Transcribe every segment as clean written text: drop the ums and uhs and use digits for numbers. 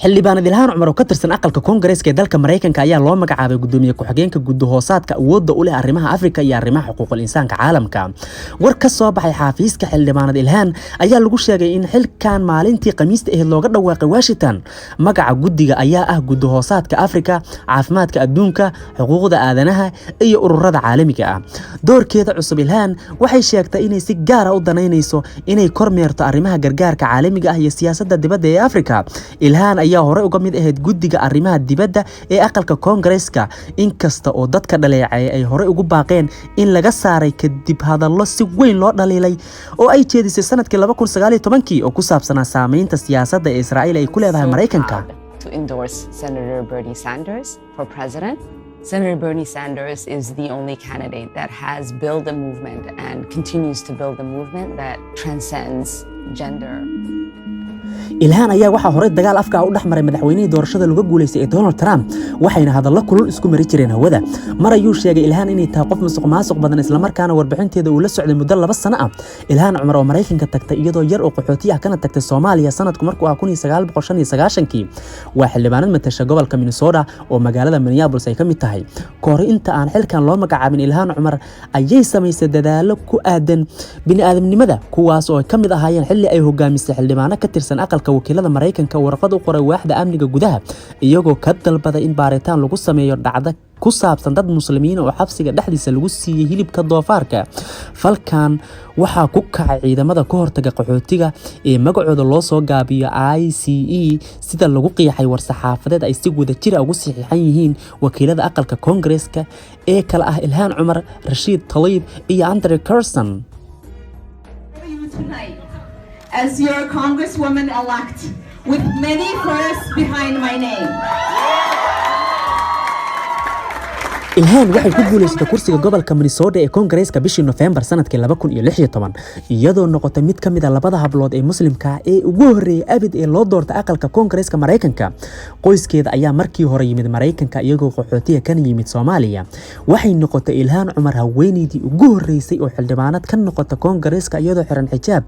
xildhibaanad Ilhaan Cumar oo ka tirsan aqalka Koongareeska ee dalka Mareykanka ayaa loo magacaabay gudoomiye ku-xigeenka gudahoosaadka awoodda u leh arrimaha Afrika iyo arrimaha xuquuqul insaanka caalamka. War ka soo baxay xafiiska xildhibaanad Ilhaan ayaa lagu sheegay in xilkan maalintii Khamiista ah looga dhawaaqay Washington. Magaca guddiga ayaa ah gudahoosaadka Afrika, caafimaadka adduunka, xuquuqda aadanaha iyo ururada caalamiga ah. Doorkeeda cusub Ilhaan waxay sheegtay inay si gaar ah u danaynayso inay kormeerto arrimaha gargaarka caalamiga ah iyo siyaasadda dibadda ee Afrika. Ilhaan ayaa hore uga mid ahayd guddiga arrimaha dibadda ee aqalka Koongareeska, inkasta oo dadka dhaleecay ay hore ugu baaqeen in laga saaray kadib hadallo si weyn loo dhaliilay oo ay jeedisay sanadkii 2019 oo ku saabsanaa saameynta siyaasadda ee Israa'iil ay ku leedahay Mareykanka. To endorse Senator Bernie Sanders for president. Senator Bernie Sanders is the only candidate that has built a movement and continues to build a movement that transcends gender. Ilhaan ayaa waxa hore dagaal afka u dhaxmaray madaxweynihii doorashada lagu guuleystay Donald Trump, waxayna hadallo kulul isku mari jireen hawada. Mar ayuu sheegay Ilhaan inay tahay qof musuqmaasuq badan isla markaana warbixinteeda uu la socday muddo 2 sano ah. Ilhaan Cumar oo Mareykanka tagtay iyadoo yar oo qaxooti ah kana tagtay Soomaaliya sanadku markuu ah 1995 waa xildhibaanad matasha gobolka Minnesota oo magaalada Minneapolis ay ka mid tahay. Kahor inta aan xilkan loo magacaabin Ilhaan Cumar ayay samaysay dadaallo ku aadan bini'aadamnimada kuwaas oo ka mid ahaayeen xilli ay hogaamisay xildhibaano ka tirsan aqalka wakiilada Mareykanka warqad u qoray waaxda amniga gudaha iyagoo ka dalbaday in baaritaan lagu sameeyo dhacdo ku saabsan dad muslimiin oo xabsiga dhexdiisa lagu siiyay hilibka doofaarka. Falkan waxaa ku kacay ciidamada ka hortaga qaxootiga ee magacooda loo soo gaabiyo ICE sida lagu qiyaxay war-saxaafadeed ay si wada jir ah ugu saxiixan yihiin wakiilada aqalka Koongareeska ee kala ah Ilhaan Cumar, Rashid Tlaib iyo Andre Carson. As your Congresswoman-elect, with many firsts behind my name. Ilhaan waxay ku guuleysatay kursiga gobolka Minnesota ee Koongareeska bishii November sanadkii 2016 iyadoo noqotay mid ka mid ah labada hablood ee muslimka ee ugu horeeyay abid ee loo doortay aqalka Koongareeska Mareykanka. Qoyskeeda ayaa markii hore yimid Mareykanka iyagoo qaxootiga ka yimid Soomaaliya. Waxay noqotay Ilhaan Cumar haweeneydii ugu horeysay oo xildhibaanad ka noqota Koongareeska iyadoo xiran xijaab.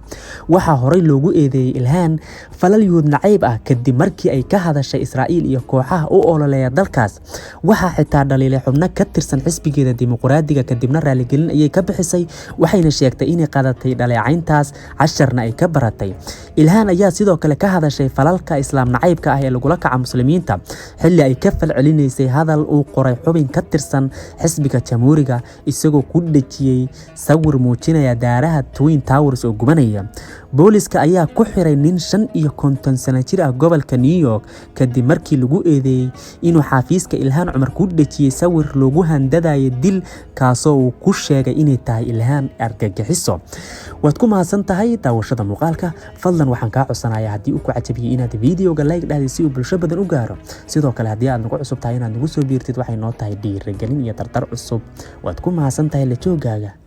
Waxaa horey loogu eedeeyay Ilhaan falal yuhuud nacayb ah kadib markii ay ka hadashay Israa'iil iyo kooxaha u ololeeya dalkaas. Waxaa xitaa dhaliilay xubno ka tirsan xisbigeeda dimuqraadiga kadibna raaligelin ayay ka bixisay, waxayna sheegtay inay qadatay dhaleecayntaas casharna ay ka baratay. Ilhaan ayaa sidoo kale ka hadashay falalka islaam nacaybka ah ee lagula kaca muslimiinta xilli ay ka falcelinaysay hadal uu qoray xubin ka tirsan xisbiga Jamhuuriga isagoo ku dhajiyay sawir muujinaya daaraha Twin Towers oo gubanaya. Booliska ayaa ku xiray nin 55 sano jir ah gobolka New York kadib markii lagu eedeeyay inuu xafiiska Ilhaan Cumar ku dhajiyay sawir loogu handadayo dil kaasoo uu ku sheegay inay tahay Ilhaan argagixiso. Waad ku mahadsan tahay daawashada muuqaalka. Fadlan waxaan kaa codsanayaa haddii uu ku cajabiyay inaad videoga like dhahday si uu bulsho badan u gaaro. Sidoo kale haddii aad nagu cusub tahay inaad nagu soo biirtid waxay noo tahay dhiirigelin iyo tartar cusub. Waad ku mahadsan tahay la joogaaga.